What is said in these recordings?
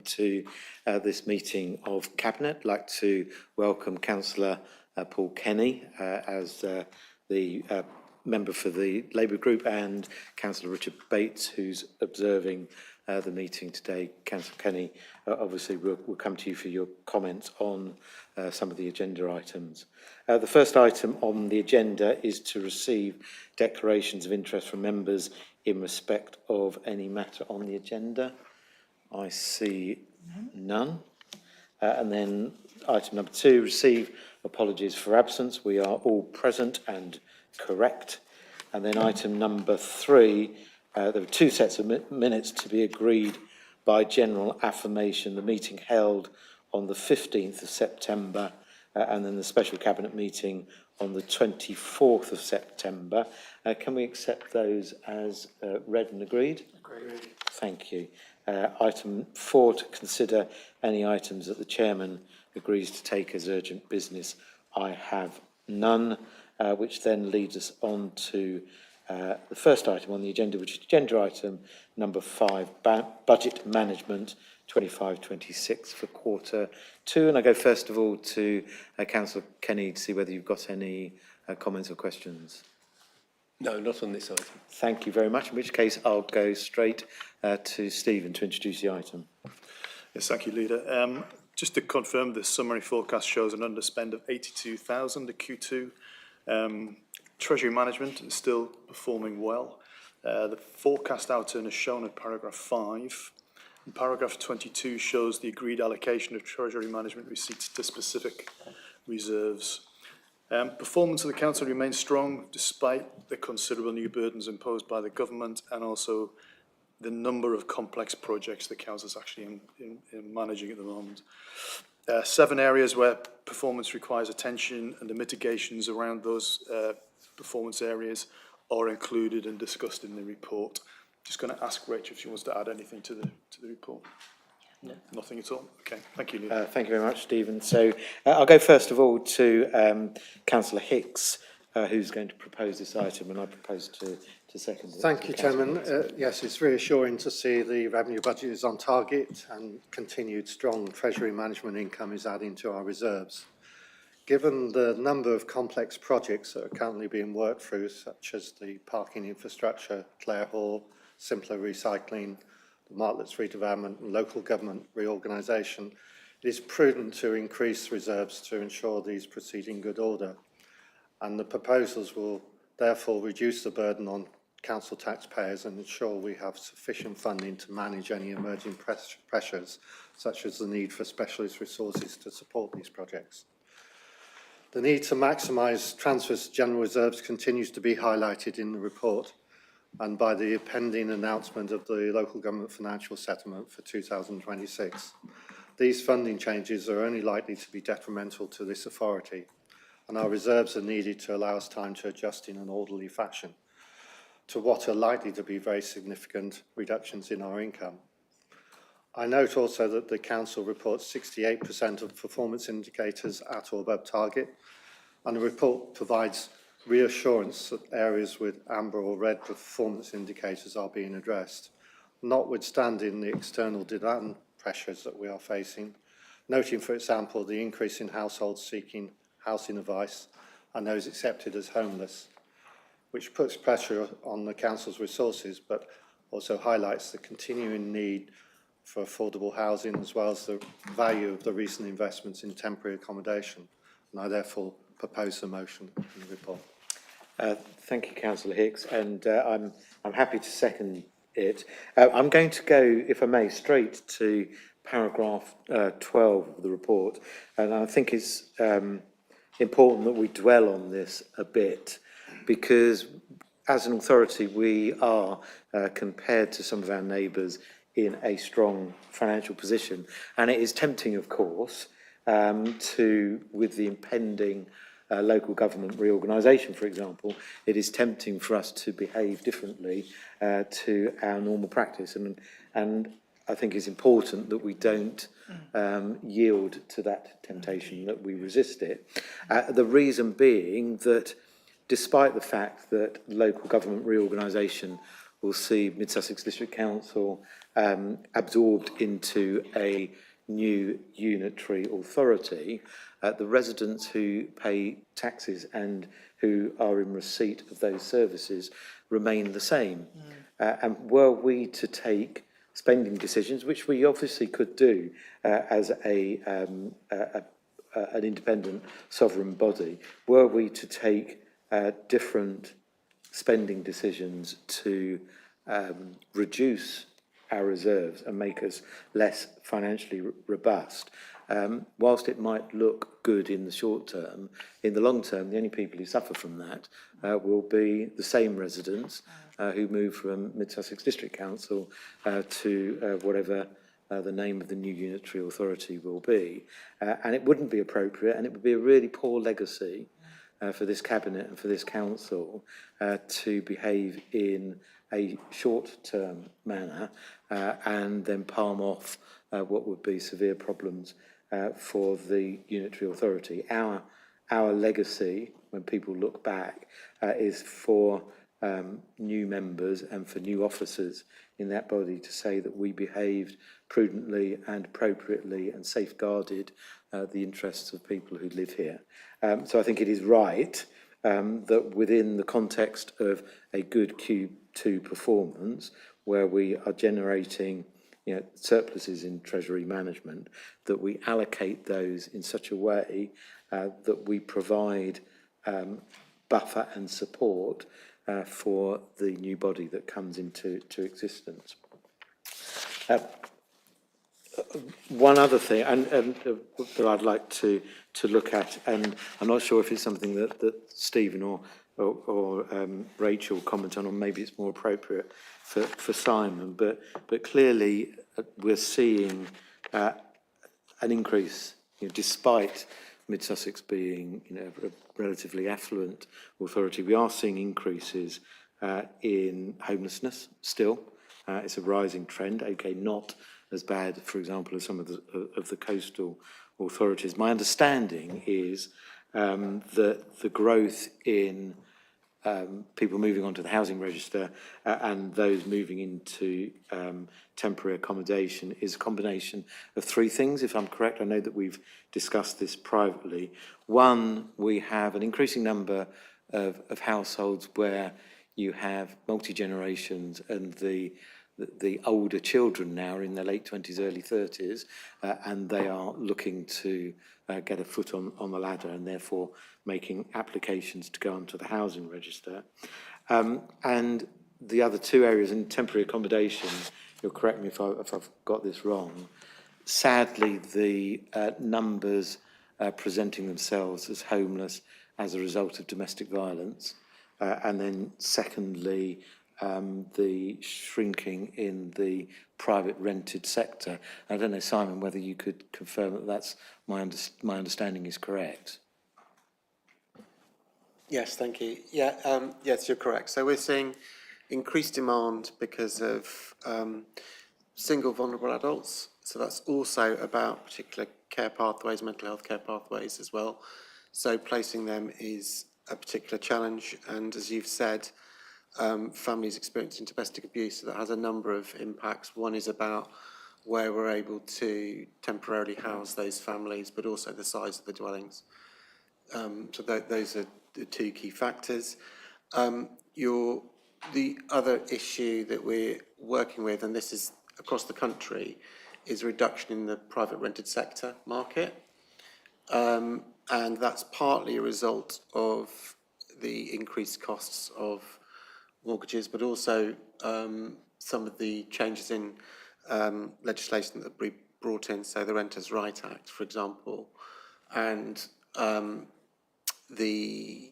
to this meeting of Cabinet. I'd like to welcome Councillor Paul Kenny as the member for the Labour Group, and Councillor Richard Bates, who's observing the meeting today. Councillor Kenny, obviously we'll come to you for your comments on some of the agenda items. The first item on the agenda is to receive declarations of interest from members in respect of any matter on the agenda. I see none. And then item number 2, receive apologies for absence. We are all present and correct. And then item number 3, there were 2 sets of minutes to be agreed by general affirmation. The meeting held on the 15th of September and then the special cabinet meeting on the 24th of September. Can we accept those as read and agreed? Agreed. Thank you. Item 4, to consider any items that the chairman agrees to take as urgent business. I have none, which then leads us on to the first item on the agenda, which is agenda item number 5, budget management 25-26 for quarter 2. And I go first of all to Councillor Kenny to see whether you've got any comments or questions. No, not on this item. Thank you very much, in which case I'll go straight to Stephen to introduce the item. Yes, thank you, Leader. Just to confirm, the summary forecast shows an underspend of 82,000 at Q2. Treasury management is still performing well. The forecast outturn is shown in paragraph 5. And paragraph 22 shows the agreed allocation of treasury management receipts to specific reserves. Performance of the council remains strong despite the considerable new burdens imposed by the government and also the number of complex projects the council is actually in managing at the moment. 7 areas where performance requires attention, and the mitigations around those performance areas are included and discussed in the report. Just going to ask Rachel if she wants to add anything to the report. No. Nothing at all? Okay, thank you, Leader. Thank you very much, Stephen. So I'll go first of all to Councillor Hicks, who's going to propose this item, and I propose to second it. Thank you, Chairman. Yes, it's reassuring to see the revenue budget is on target and continued strong treasury management income is adding to our reserves. Given the number of complex projects that are currently being worked through, such as the parking infrastructure, Clare Hall, simpler recycling, the Martlets redevelopment and local government reorganisation, it is prudent to increase reserves to ensure these proceed in good order. And the proposals will therefore reduce the burden on council taxpayers and ensure we have sufficient funding to manage any emerging pressures, such as the need for specialist resources to support these projects. The need to maximise transfers to general reserves continues to be highlighted in the report and by the pending announcement of the local government financial settlement for 2026. These funding changes are only likely to be detrimental to this authority, and our reserves are needed to allow us time to adjust in an orderly fashion to what are likely to be very significant reductions in our income. I note also that the Council reports 68% of performance indicators at or above target, and the report provides reassurance that areas with amber or red performance indicators are being addressed, notwithstanding the external demand pressures that we are facing, noting, for example, the increase in households seeking housing advice and those accepted as homeless, which puts pressure on the Council's resources, but also highlights the continuing need for affordable housing, as well as the value of the recent investments in temporary accommodation. And I therefore propose the motion in the report. Thank you, Councillor Hicks, and I'm happy to second it. I'm going to go, if I may, straight to paragraph 12 of the report, and I think it's important that we dwell on this a bit, because as an authority we are, compared to some of our neighbours, in a strong financial position, and it is tempting, of course, with the impending local government reorganisation, for example, it is tempting for us to behave differently to our normal practice, and I think it's important that we don't yield to that temptation, that we resist it. The reason being that despite the fact that local government reorganisation will see Mid Sussex District Council absorbed into a new unitary authority, the residents who pay taxes and who are in receipt of those services remain the same. And were we to take spending decisions, which we obviously could do as an independent sovereign body, were we to take different spending decisions to reduce our reserves and make us less financially robust, whilst it might look good in the short term, in the long term, the only people who suffer from that will be the same residents who move from Mid Sussex District Council to whatever the name of the new unitary authority will be. And it wouldn't be appropriate, and it would be a really poor legacy for this cabinet and for this council to behave in a short-term manner and then palm off what would be severe problems for the unitary authority. Our legacy, when people look back, is for new members and for new officers in that body to say that we behaved prudently and appropriately and safeguarded the interests of people who live here. So I think it is right that within the context of a good Q2 performance, where we are generating surpluses in treasury management, that we allocate those in such a way that we provide buffer and support for the new body that comes into existence. One other thing, and that I'd like to look at, and I'm not sure if it's something that Stephen or Rachel comment on, or maybe it's more appropriate for Simon, but clearly we're seeing an increase, despite Mid Sussex being a relatively affluent authority. We are seeing increases in homelessness still. It's a rising trend. Okay, not as bad, for example, as some of the coastal authorities. My understanding is that the growth in people moving onto the housing register and those moving into temporary accommodation is a combination of three things, if I'm correct. I know that we've discussed this privately. One, we have an increasing number of households where you have multi-generations, and the older children now are in their late 20s, early 30s, and they are looking to get a foot on the ladder and therefore making applications to go onto the housing register. And the other two areas in temporary accommodation, you'll correct me if I've got this wrong, sadly the numbers presenting themselves as homeless as a result of domestic violence, and then secondly, the shrinking in the private rented sector. I don't know, Simon, whether you could confirm that that's my understanding is correct. Yes, thank you. Yeah, yes, you're correct. So we're seeing increased demand because of single vulnerable adults. So that's also about particular care pathways, mental health care pathways as well. So placing them is a particular challenge. And as you've said, families experiencing domestic abuse, so that has a number of impacts. One is about where we're able to temporarily house those families, but also the size of the dwellings. So those are the two key factors. The other issue that we're working with, and this is across the country, is a reduction in the private rented sector market. And that's partly a result of the increased costs of mortgages, but also some of the changes in legislation that we brought in, so the Renters' Right Act, for example, and the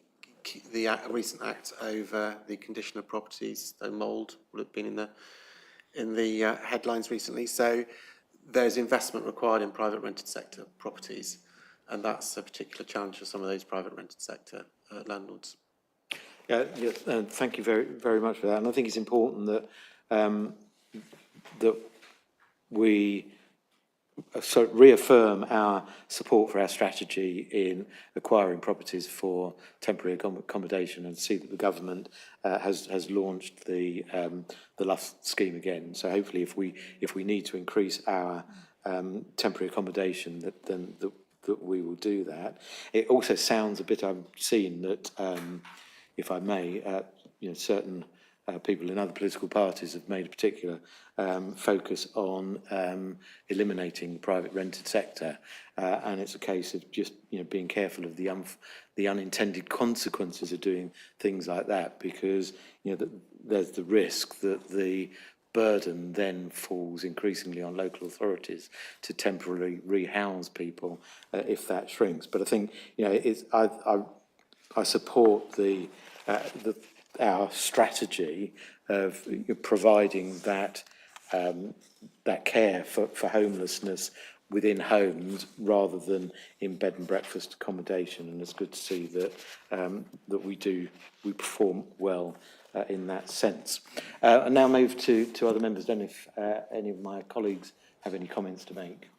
recent act over the condition of properties, though mould will have been in the headlines recently. So there's investment required in private rented sector properties, and that's a particular challenge for some of those private rented sector landlords. Yeah, thank you very, very much for that. And I think it's important that that we reaffirm our support for our strategy in acquiring properties for temporary accommodation, and see that the government has launched the LUF scheme again. So hopefully, if we need to increase our temporary accommodation, that we will do that. It also sounds a bit, I've seen that, if I may, certain people in other political parties have made a particular focus on eliminating the private rented sector, and it's a case of just being careful of the unintended consequences of doing things like that, because there's the risk that the burden then falls increasingly on local authorities to temporarily rehouse people if that shrinks. But I think I support our strategy of providing that care for homelessness within homes rather than in bed and breakfast accommodation, and it's good to see that we perform well in that sense. And now move to other members. I don't know if any of my colleagues have any comments to make.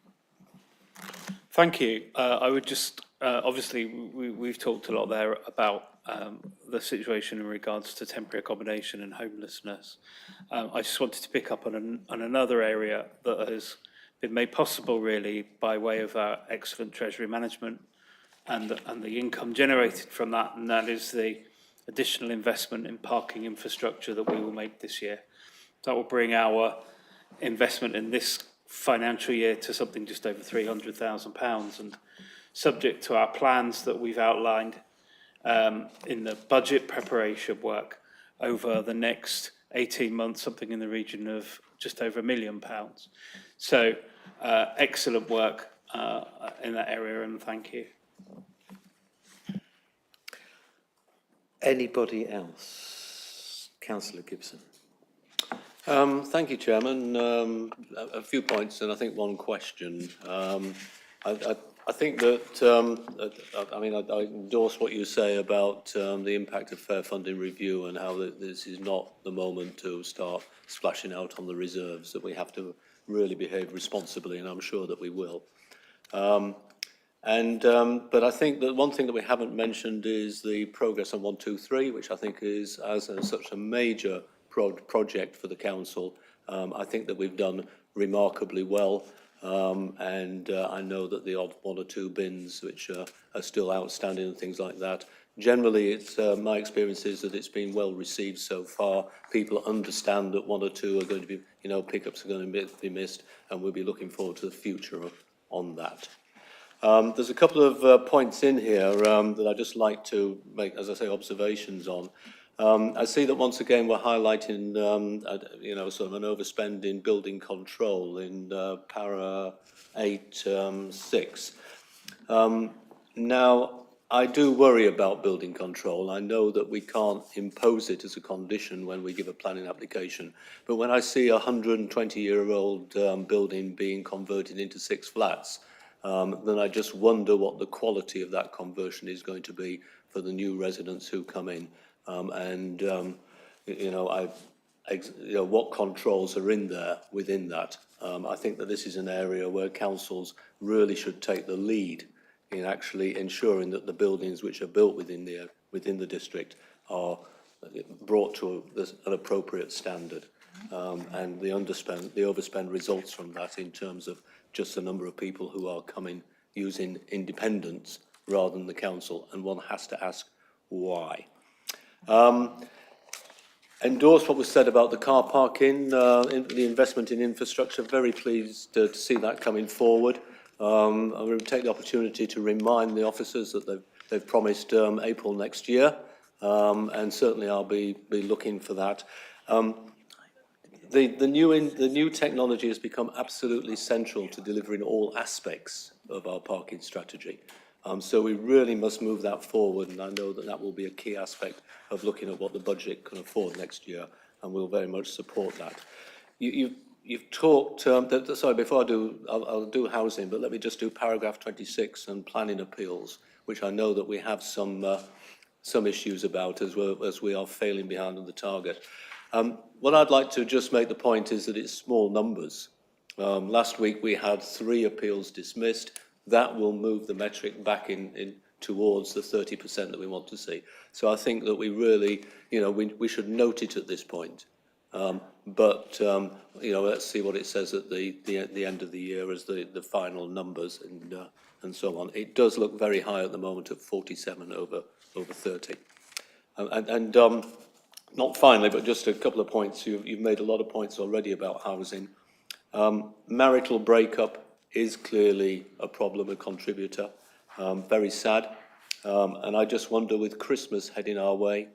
Thank you. I would just, obviously, we've talked a lot there about the situation in regards to temporary accommodation and homelessness. I just wanted to pick up on another area that has been made possible really by way of our excellent treasury management and the income generated from that, and that is the additional investment in parking infrastructure that we will make this year. That will bring our investment in this financial year to something just over £300,000, and subject to our plans that we've outlined in the budget preparation work over the next 18 months, something in the region of just over £1 million. So excellent work in that area, and thank you. Anybody else? Councillor Gibson. Thank you, Chairman. A few points and I think one question. I think that, I endorse what you say about the impact of fair funding review and how this is not the moment to start splashing out on the reserves, that we have to really behave responsibly, and I'm sure that we will. But I think that one thing that we haven't mentioned is the progress on 123, which I think is such a major project for the council. I think that we've done remarkably well, and I know that the odd one or two bins which are still outstanding and things like that. Generally, it's my experience is that it's been well received so far. People understand that one or two are going to be, pickups are going to be missed, and we'll be looking forward to the future on that. There's a couple of points in here that I'd just like to make, as I say, observations on. I see that once again we're highlighting, sort of an overspend in building control in para 8.6. Now, I do worry about building control. I know that we can't impose it as a condition when we give a planning application. But when I see a 120-year-old building being converted into 6 flats, then I just wonder what the quality of that conversion is going to be for the new residents who come in. What controls are in there within that. I think that this is an area where councils really should take the lead in actually ensuring that the buildings which are built within the district are brought to an appropriate standard. And the overspend results from that in terms of just the number of people who are coming using independents rather than the council, and one has to ask why. Endorse what was said about the car parking, the investment in infrastructure. Very pleased to see that coming forward. I'm going to take the opportunity to remind the officers that they've promised April next year, and certainly I'll be looking for that. The new technology has become absolutely central to delivering all aspects of our parking strategy. So we really must move that forward, and I know that that will be a key aspect of looking at what the budget can afford next year, and we'll very much support that. You've talked, sorry, before I'll do housing, but let me just do paragraph 26 and planning appeals, which I know that we have some issues about as well, as we are failing behind on the target. What I'd like to just make the point is that it's small numbers. Last week we had 3 appeals dismissed. That will move the metric back in towards the 30% that we want to see. So I think that we really, we should note it at this point. Let's see what it says at the end of the year as the final numbers and so on. It does look very high at the moment at 47 over 30. Not finally, but just a couple of points. You've made a lot of points already about housing. Marital breakup is clearly a problem, a contributor. Very sad. And I just wonder, with Christmas heading our way,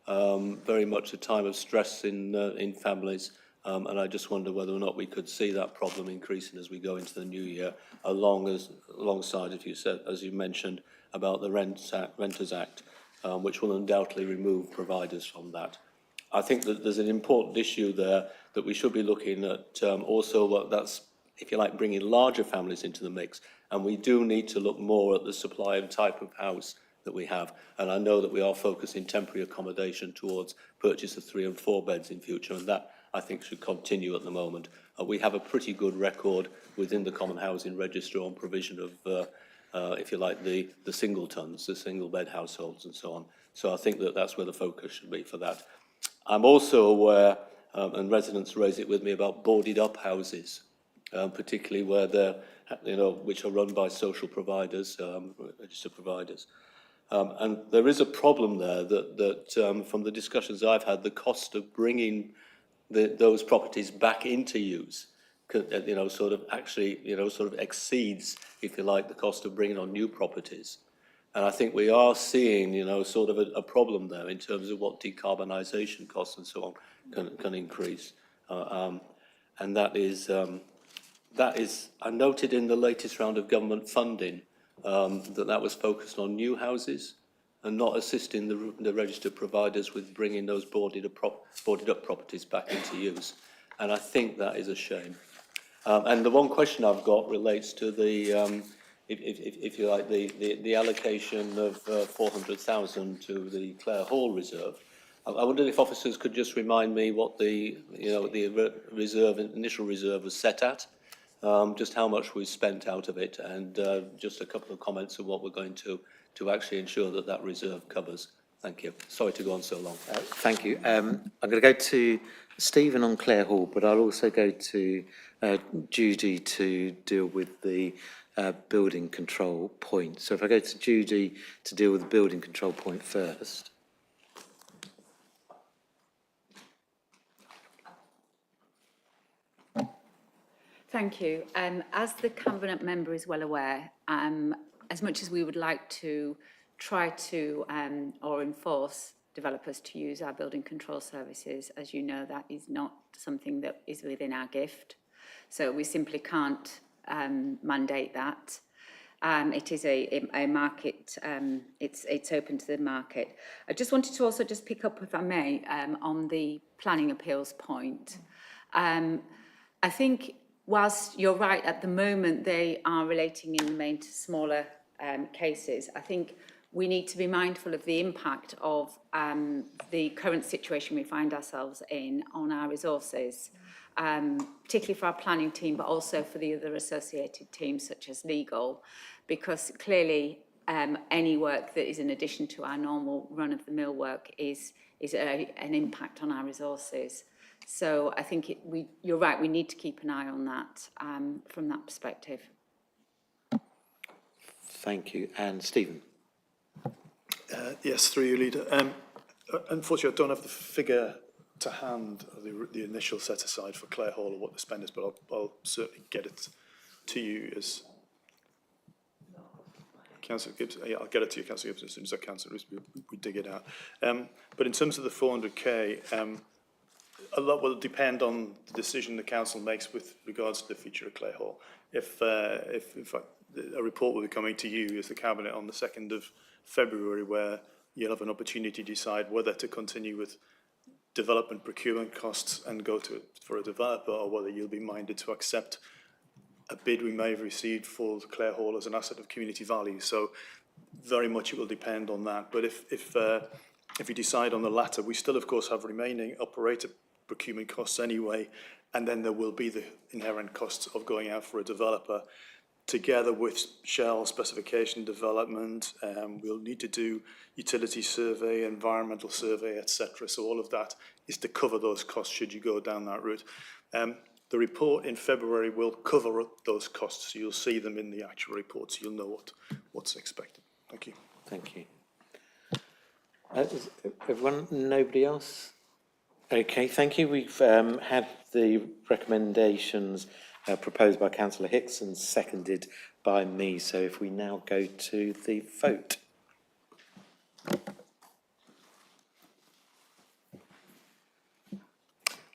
very much a time of stress in families, and I just wonder whether or not we could see that problem increasing as we go into the new year, alongside, as you mentioned, about the Renters Act, which will undoubtedly remove providers from that. I think that there's an important issue there that we should be looking at, also that's, if you like, bringing larger families into the mix, and we do need to look more at the supply and type of house that we have. And I know that we are focusing temporary accommodation towards purchase of 3 and 4 beds in future, and that I think should continue at the moment. We have a pretty good record within the Common Housing Register on provision of, if you like, the singletons, the single bed households and so on. So I think that that's where the focus should be for that. I'm also aware, and residents raise it with me, about boarded up houses, particularly where they're, which are run by social providers, registered providers. And there is a problem there that from the discussions I've had, the cost of bringing those properties back into use, sort of exceeds, if you like, the cost of bringing on new properties. And I think we are seeing, sort of a problem there in terms of what decarbonisation costs and so on can increase. And that is, I noted in the latest round of government funding that was focused on new houses and not assisting the registered providers with bringing those boarded up properties back into use. And I think that is a shame. And the one question I've got relates to the, if you like, the allocation of 400,000 to the Clare Hall Reserve. I wondered if officers could just remind me what the initial reserve was set at, just how much we've spent out of it, and just a couple of comments on what we're going to actually ensure that reserve covers. Thank you. Sorry to go on so long. Thank you. I'm going to go to Stephen on Clare Hall, but I'll also go to Judy to deal with the building control point. So if I go to Judy to deal with the building control point first. Thank you. As the Cabinet member is well aware, as much as we would like to try to or enforce developers to use our building control services, as you know, that is not something that is within our gift. So we simply can't mandate that. It is a market, it's open to the market. I just wanted to also just pick up, if I may, on the planning appeals point. I think whilst you're right, at the moment they are relating in the main to smaller cases, I think we need to be mindful of the impact of the current situation we find ourselves in on our resources, particularly for our planning team, but also for the other associated teams such as legal, because clearly any work that is in addition to our normal run-of-the-mill work is an impact on our resources. So I think you're right, we need to keep an eye on that from that perspective. Thank you. And Stephen. Yes, through you, Leader. Unfortunately, I don't have the figure to hand of the initial set aside for Clare Hall or what the spend is, but I'll certainly get it to you as Councillor Gibbs. Yeah, I'll get it to you, Councillor Gibbs, as soon as I can, so we dig it out. But in terms of the 400k, a lot will depend on the decision the council makes with regards to the future of Clare Hall. If in fact a report will be coming to you as the Cabinet on the 2nd of February, where you'll have an opportunity to decide whether to continue with development procurement costs and go to it for a developer, or whether you'll be minded to accept a bid we may have received for Clare Hall as an asset of community value. So very much it will depend on that. But if you decide on the latter, we still of course have remaining operator procurement costs anyway, and then there will be the inherent costs of going out for a developer. Together with Shell specification development, we'll need to do utility survey, environmental survey, etc. So all of that is to cover those costs should you go down that route. The report in February will cover those costs, so you'll see them in the actual report, so you'll know what's expected. Thank you. Thank you. Is everyone, nobody else? Okay, thank you. We've had the recommendations proposed by Councillor Hicks and seconded by me. So if we now go to the vote.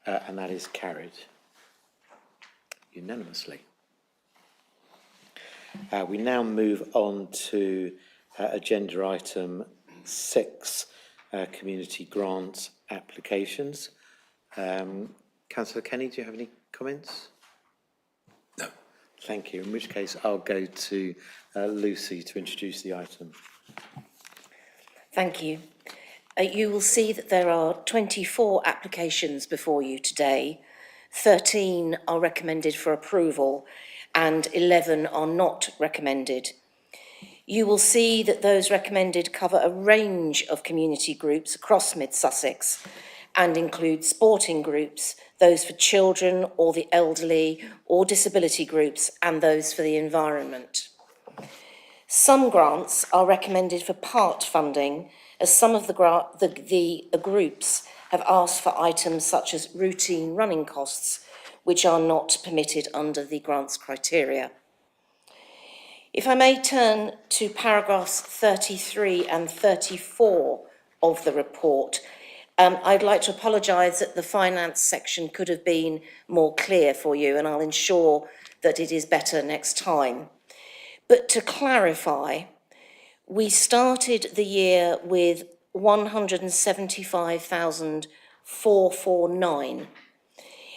And that is carried unanimously. We now move on to agenda item 6, community grant applications. Councillor Kenny, do you have any comments? No. Thank you, in which case I'll go to Lucy to introduce the item. Thank you. You will see that there are 24 applications before you today. 13 are recommended for approval and 11 are not recommended. You will see that those recommended cover a range of community groups across Mid Sussex and include sporting groups, those for children or the elderly or disability groups, and those for the environment. Some grants are recommended for part funding, as some of the groups have asked for items such as routine running costs, which are not permitted under the grants criteria. If I may turn to paragraphs 33 and 34 of the report, I'd like to apologise that the finance section could have been more clear for you, and I'll ensure that it is better next time. But to clarify, we started the year with 175,449,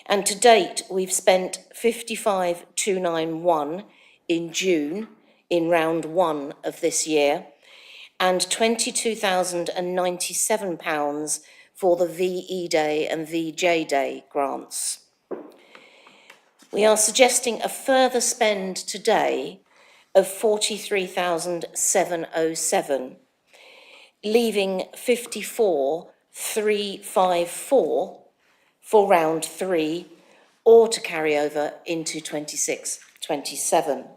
and to date we've spent 55,291 in June, in round 1 of this year, and £22,097 for the VE Day and VJ Day grants. We are suggesting a further spend today of 43,707, leaving 54,354 for round 3, or to carry over into 26-27.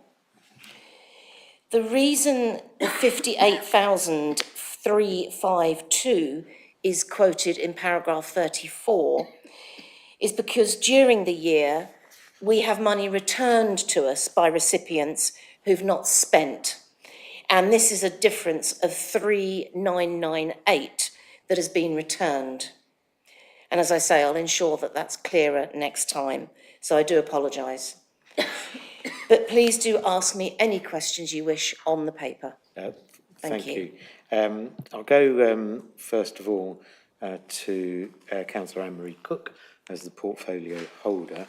The reason 58,352 is quoted in paragraph 34 is because during the year we have money returned to us by recipients who've not spent, and this is a difference of 3,998 that has been returned. And as I say, I'll ensure that that's clearer next time, so I do apologise. But please do ask me any questions you wish on the paper. Thank you. I'll go first of all to Councillor Anne-Marie Cook as the portfolio holder.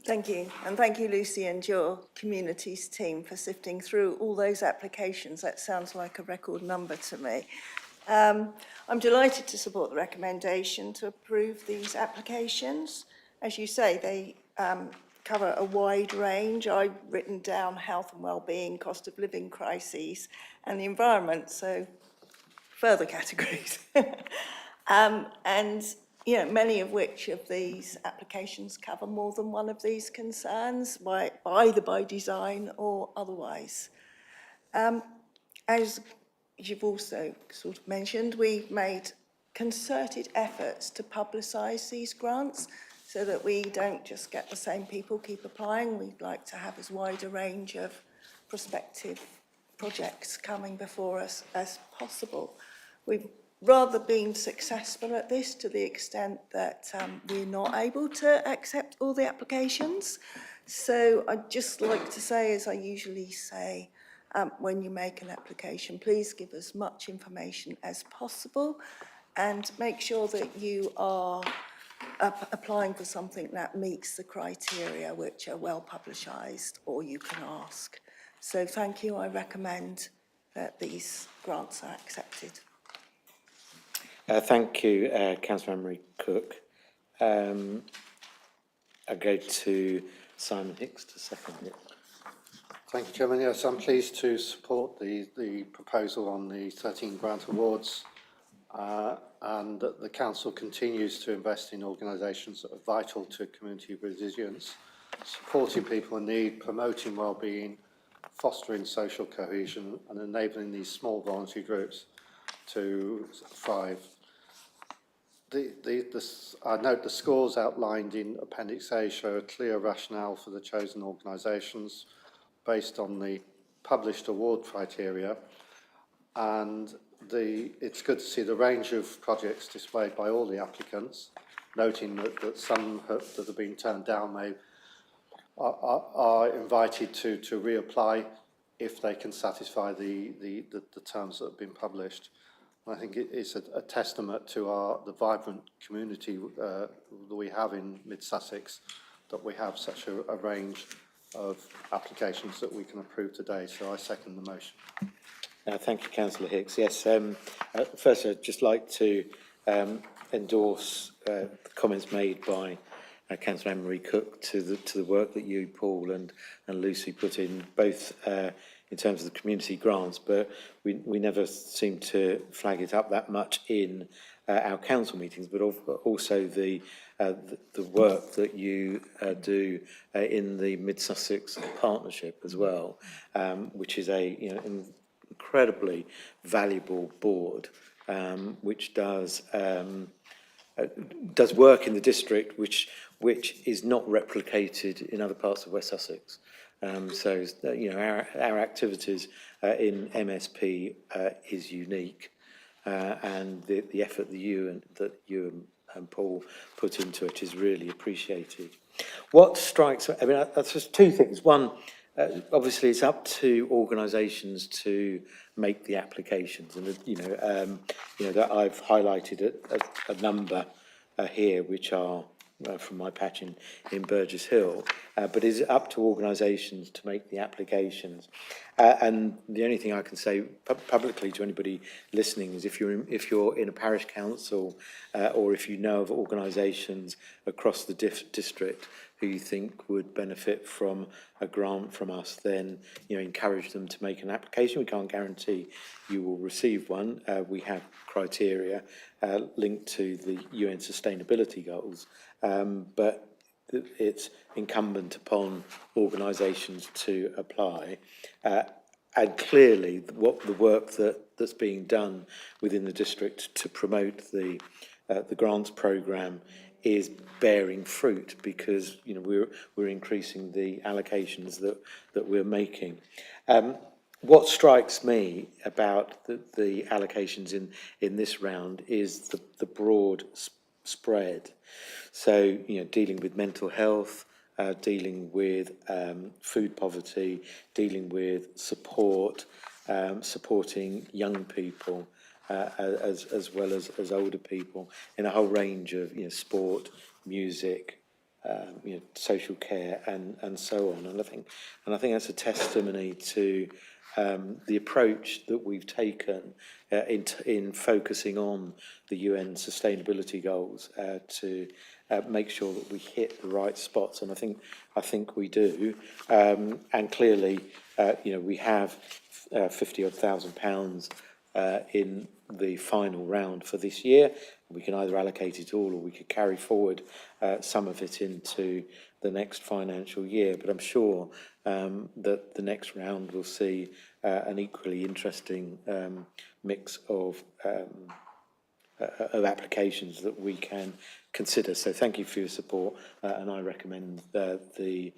Thank you, and thank you, Lucy, and your communities team for sifting through all those applications. That sounds like a record number to me. I'm delighted to support the recommendation to approve these applications. As you say, they cover a wide range. I've written down health and well-being, cost of living crises, and the environment, so further categories. And you know, many of which of these applications cover more than one of these concerns, either by design or otherwise. As you've also sort of mentioned, we've made concerted efforts to publicise these grants so that we don't just get the same people keep applying. We'd like to have as wide a range of prospective projects coming before us as possible. We've rather been successful at this to the extent that we're not able to accept all the applications. So I'd just like to say, as I usually say, when you make an application, please give as much information as possible and make sure that you are applying for something that meets the criteria which are well publicised or you can ask. So thank you. I recommend that these grants are accepted. Thank you, Councillor Anne-Marie Cook. I go to Simon Hicks to second it. Thank you, Chairman. Yes, I'm pleased to support the proposal on the 13 grant awards, and that the council continues to invest in organisations that are vital to community resilience, supporting people in need, promoting wellbeing, fostering social cohesion, and enabling these small voluntary groups to thrive. I note the scores outlined in Appendix A show a clear rationale for the chosen organisations based on the published award criteria, and it's good to see the range of projects displayed by all the applicants, noting that some that have been turned down are invited to reapply if they can satisfy the terms that have been published. I think it is a testament to the vibrant community that we have in Mid-Sussex, that we have such a range of applications that we can approve today. So I second the motion. Thank you, Councillor Hicks. Yes, first I'd just like to endorse the comments made by Councillor Anne-Marie Cook to the work that you, Paul, and Lucy put in, both in terms of the community grants, but we never seem to flag it up that much in our council meetings, but also the work that you do in the Mid-Sussex Partnership as well, which is an incredibly valuable board, which does work in the district which is not replicated in other parts of West Sussex. So our activities in MSP is unique, and the effort that you and Paul put into it is really appreciated. What strikes, I mean, that's just two things. One, obviously, it's up to organisations to make the applications, and that I've highlighted a number here, which are from my patch in Burgess Hill, but it's up to organisations to make the applications. And the only thing I can say publicly to anybody listening is if you're in a parish council or if you know of organisations across the district who you think would benefit from a grant from us, then encourage them to make an application. We can't guarantee you will receive one. We have criteria linked to the UN sustainability goals, but it's incumbent upon organisations to apply. And clearly, the work that's being done within the district to promote the grants programme is bearing fruit, because we're increasing the allocations that we're making. What strikes me about the allocations in this round is the broad spread. So dealing with mental health, dealing with food poverty, dealing with support, supporting young people, as well as older people, in a whole range of sport, music, social care, and so on. And I think that's a testimony to the approach that we've taken in focusing on the UN sustainability goals to make sure that we hit the right spots, and I think we do. And clearly, we have £50,000 in the final round for this year. We can either allocate it all, or we could carry forward some of it into the next financial year. But I'm sure that the next round will see an equally interesting mix of applications that we can consider. So thank you for your support, and I recommend the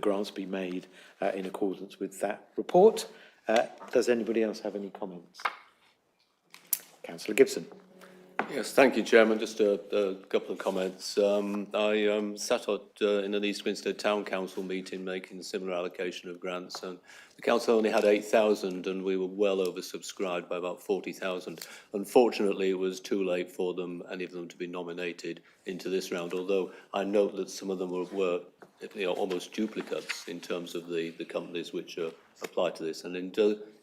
grants be made in accordance with that report. Does anybody else have any comments? Councillor Gibson. Yes, thank you, Chairman. Just a couple of comments. I sat in an East Grinstead Town Council meeting making a similar allocation of grants, and the council only had 8,000, and we were well oversubscribed by about 40,000. Unfortunately, it was too late for any of them to be nominated into this round, although I note that some of them were almost duplicates in terms of the companies which apply to this, and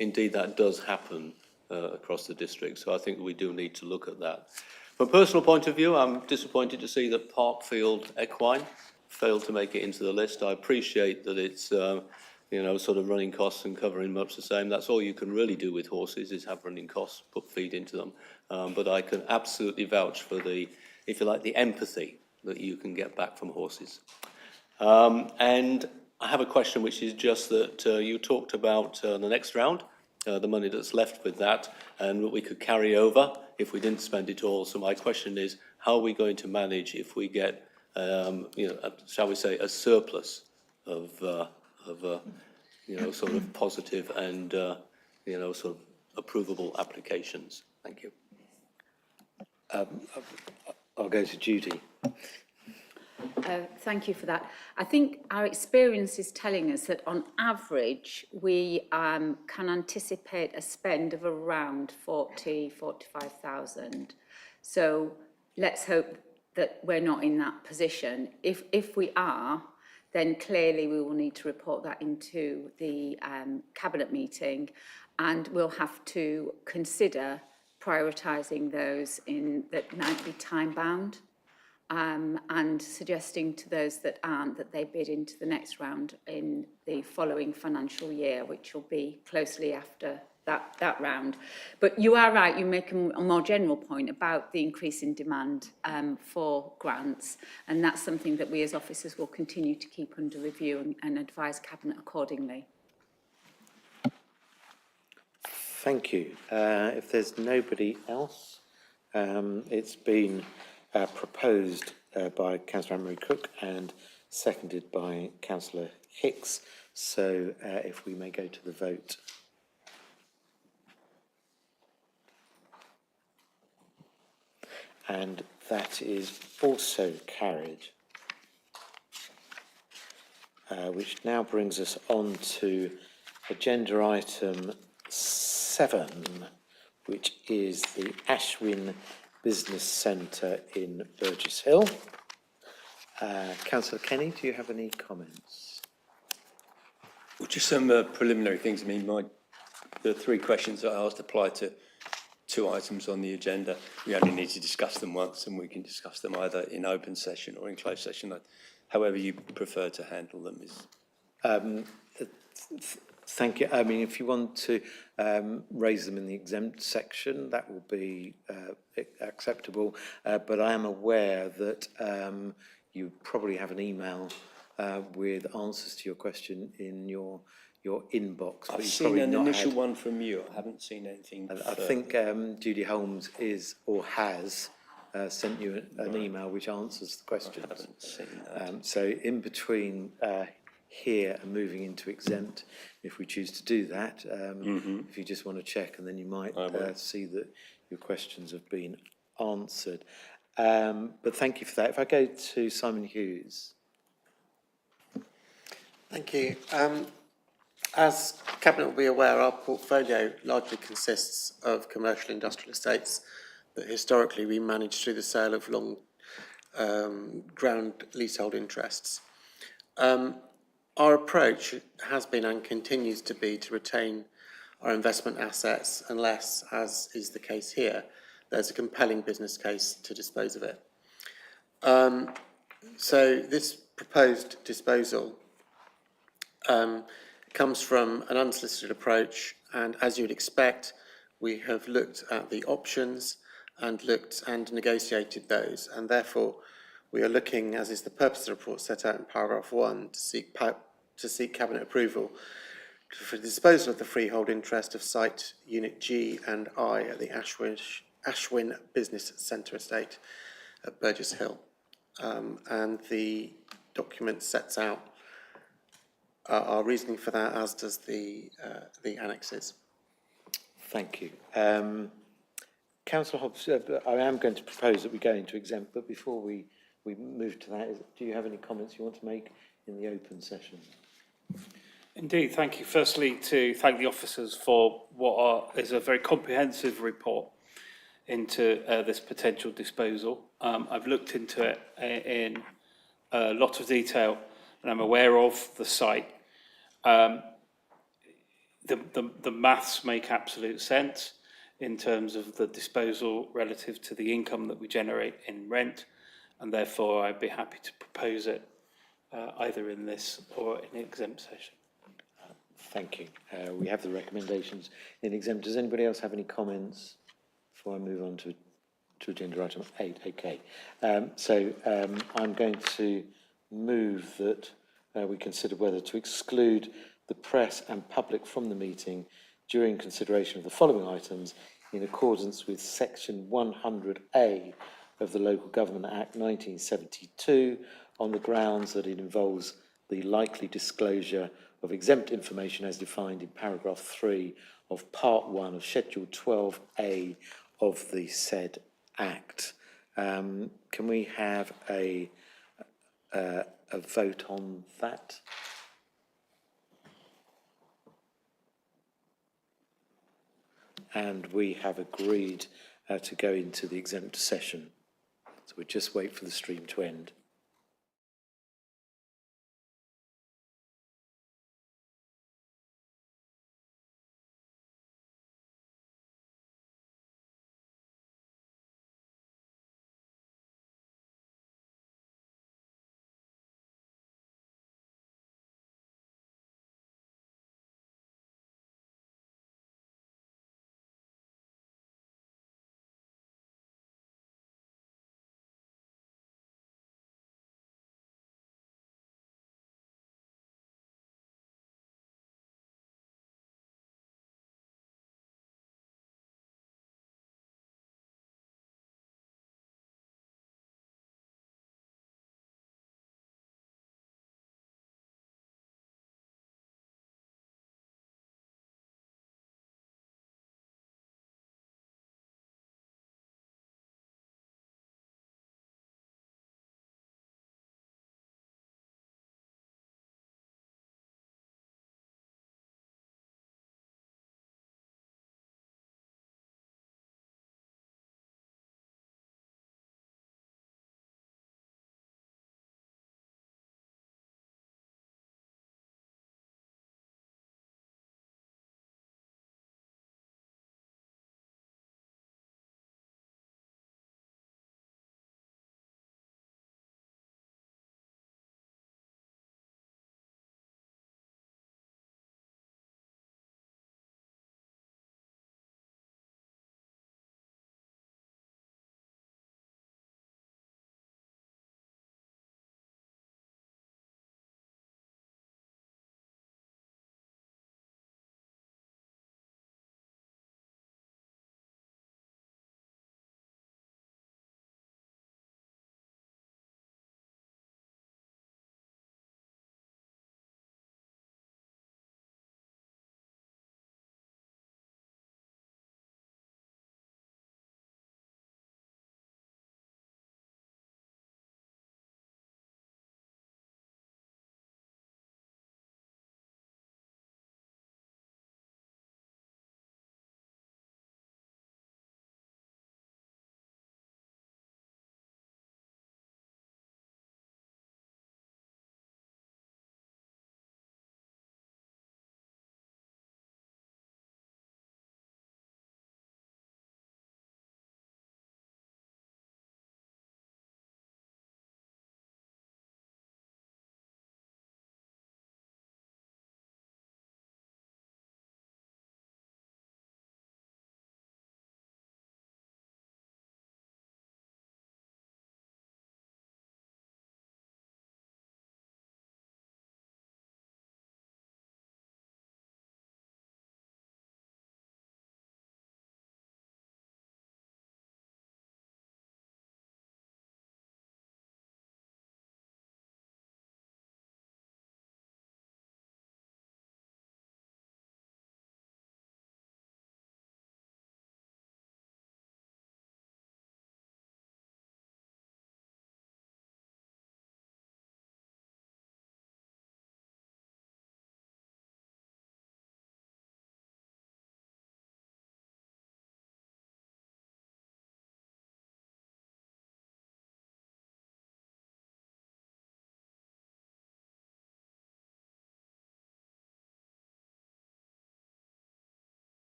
indeed that does happen across the district. So I think we do need to look at that. From a personal point of view, I'm disappointed to see that Parkfield Equine failed to make it into the list. I appreciate that it's, sort of running costs and covering much the same. That's all you can really do with horses, is have running costs, put feed into them. But I can absolutely vouch for the, if you like, the empathy that you can get back from horses. And I have a question, which is just that you talked about the next round, the money that's left with that, and what we could carry over if we didn't spend it all. So my question is, how are we going to manage if we get, shall we say, a surplus of sort of positive and, sort of approvable applications? Thank you. I'll go to Judy. Thank you for that. I think our experience is telling us that on average, we can anticipate a spend of around 45,000. So let's hope that we're not in that position. If we are, then clearly we will need to report that into the Cabinet meeting, and we'll have to consider prioritising those that might be time-bound. And suggesting to those that aren't that they bid into the next round in the following financial year, which will be closely after that round. But you are right, you make a more general point about the increase in demand for grants, and that's something that we as officers will continue to keep under review and advise Cabinet accordingly. Thank you. If there's nobody else, it's been proposed by Councillor Anne-Marie Cook and seconded by Councillor Hicks. So if we may go to the vote. And that is also carried. Which now brings us on to agenda item 7, which is the Ashwin Business Centre in Burgess Hill. Councillor Kenny, do you have any comments? Well, just some preliminary things. I mean, the 3 questions that I asked apply to 2 items on the agenda. We only need to discuss them once, and we can discuss them either in open session or in closed session. However you prefer to handle them is. Thank you. I mean, if you want to raise them in the exempt section, that will be acceptable. But I am aware that you probably have an email with answers to your question in your inbox. I've seen an initial one from you. I haven't seen anything I think Judy Holmes is or has sent you an email which answers the questions. I haven't seen that. So in between here and moving into exempt, if we choose to do that, if you just want to check, and then you might see that your questions have been answered. But thank you for that. If I go to Simon Hughes. Thank you. As Cabinet will be aware, our portfolio largely consists of commercial industrial estates that historically we managed through the sale of long ground leasehold interests. Our approach has been and continues to be to retain our investment assets unless, as is the case here, there's a compelling business case to dispose of it. So this proposed disposal comes from an unsolicited approach, and as you would expect, we have looked at the options and looked and negotiated those, and therefore we are looking, as is the purpose of the report set out in paragraph 1, to seek Cabinet approval for the disposal of the freehold interest of site Unit G and I at the Ashwin Business Centre estate at Burgess Hill. And the document sets out our reasoning for that, as does the annexes. Thank you. Councillor Hobbs, I am going to propose that we go into exempt, but before we move to that, do you have any comments you want to make in the open session? Indeed, thank you. Firstly, to thank the officers for what is a very comprehensive report into this potential disposal. I've looked into it in a lot of detail, and I'm aware of the site. The maths make absolute sense. in terms of the disposal relative to the income that we generate in rent, and therefore I'd be happy to propose it either in this or in exempt session. Thank you. We have the recommendations in exempt. Does anybody else have any comments before I move on to agenda item 8? Okay. I'm going to move that we consider whether to exclude the press and public from the meeting during consideration of the following items in accordance with section 100A of the Local Government Act 1972 on the grounds that it involves the likely disclosure of exempt information as defined in paragraph 3 of part 1 of schedule 12A of the said act. Can we have a vote on that? And we have agreed to go into the exempt session. So we'll just wait for the stream to end.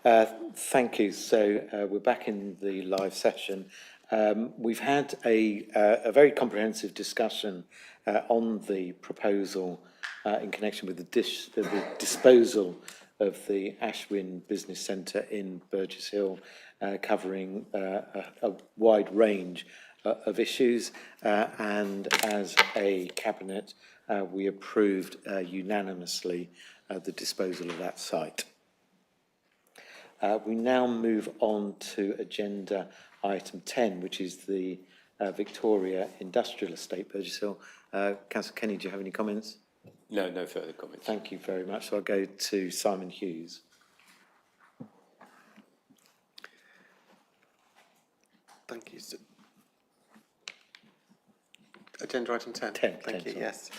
Thank you. So we're back in the live session. We've had a very comprehensive discussion on the proposal in connection with the disposal of the Ashwin Business Centre in Burgess Hill, covering a wide range of issues. And as a cabinet, we approved unanimously the disposal of that site. We now move on to agenda item 10, which is the Victoria Industrial Estate, Burgess Hill. Councillor Kenny, do you have any comments? No, no further comments. Thank you very much. So I'll go to Simon Hughes. Thank you. Agenda item 10. 10, Thank 10, you, sorry. yes.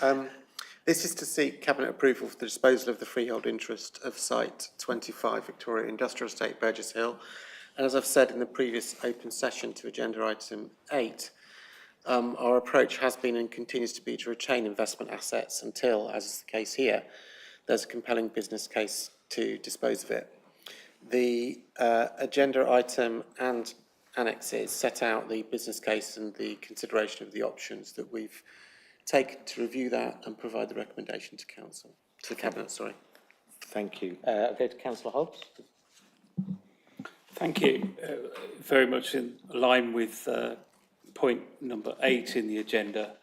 This is to seek Cabinet approval for the disposal of the freehold interest of Site 25 Victoria Industrial Estate, Burgess Hill. And as I've said in the previous open session to agenda item 8, our approach has been and continues to be to retain investment assets until, as is the case here, there's a compelling business case to dispose of it. The agenda item and annexes set out the business case and the consideration of the options that we've taken to review that and provide the recommendation to council, to the cabinet, sorry. Thank you. I'll go to Councillor Hobbs. Thank you. Very much in line with point number 8 in the agenda.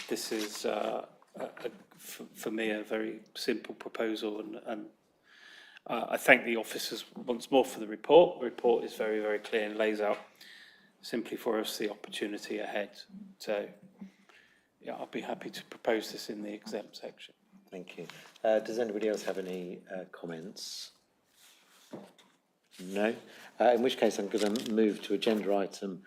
This is, for me, a very simple proposal, and I thank the officers once more for the report. The report is very, very clear and lays out simply for us the opportunity ahead. So, yeah, I'll be happy to propose this in the exempt section. Thank you. Does anybody else have any comments? No? In which case I'm going to move to agenda item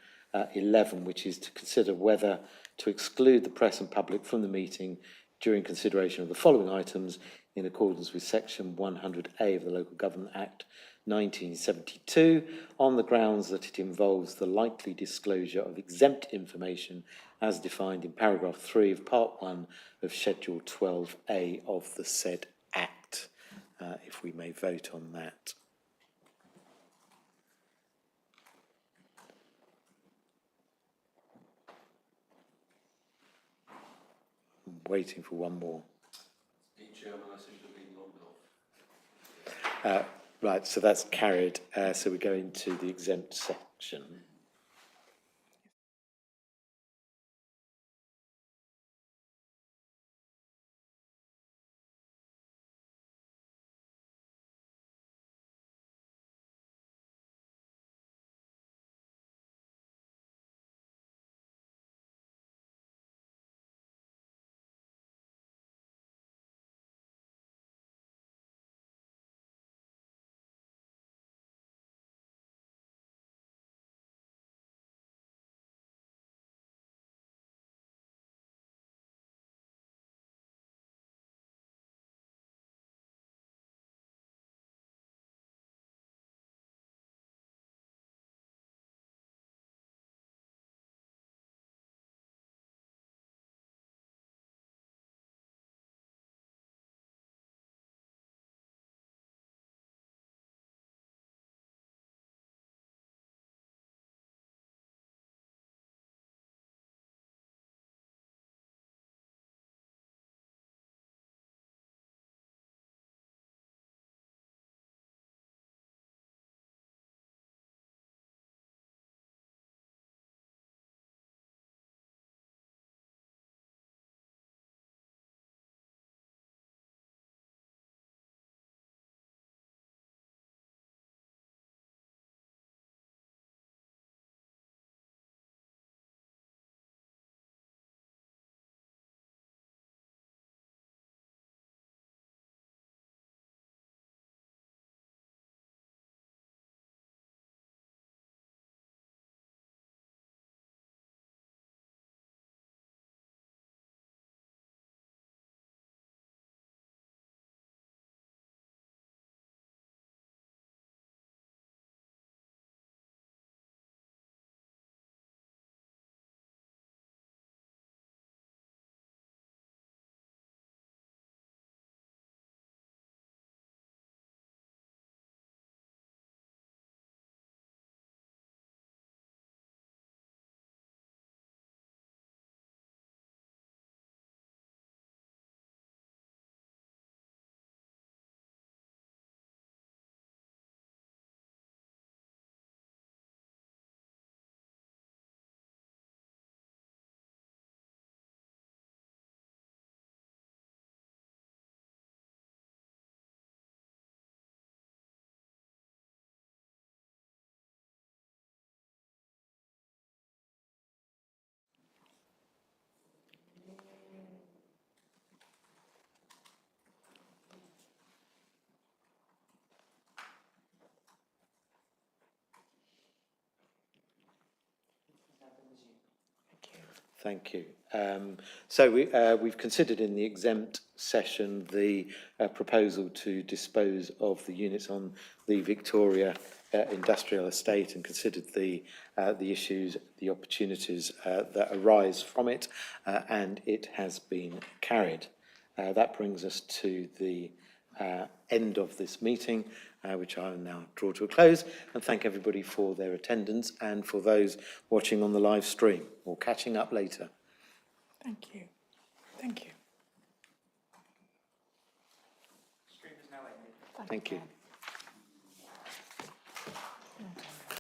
11, which is to consider whether to exclude the press and public from the meeting during consideration of the following items in accordance with section 100A of the Local Government Act 1972 on the grounds that it involves the likely disclosure of exempt information as defined in paragraph 3 of part 1 of schedule 12A of the said act. If we may vote on that. I'm waiting for one more. Right, so that's carried. So we go into the exempt section. Thank you. We've considered in the exempt session the proposal to dispose of the units on the Victoria industrial estate and considered the issues, the opportunities that arise from it, and it has been carried. That brings us to the end of this meeting, which I will now draw to a close, and thank everybody for their attendance and for those watching on the live stream or catching up later. Thank you. Thank you. Thank you. Okay.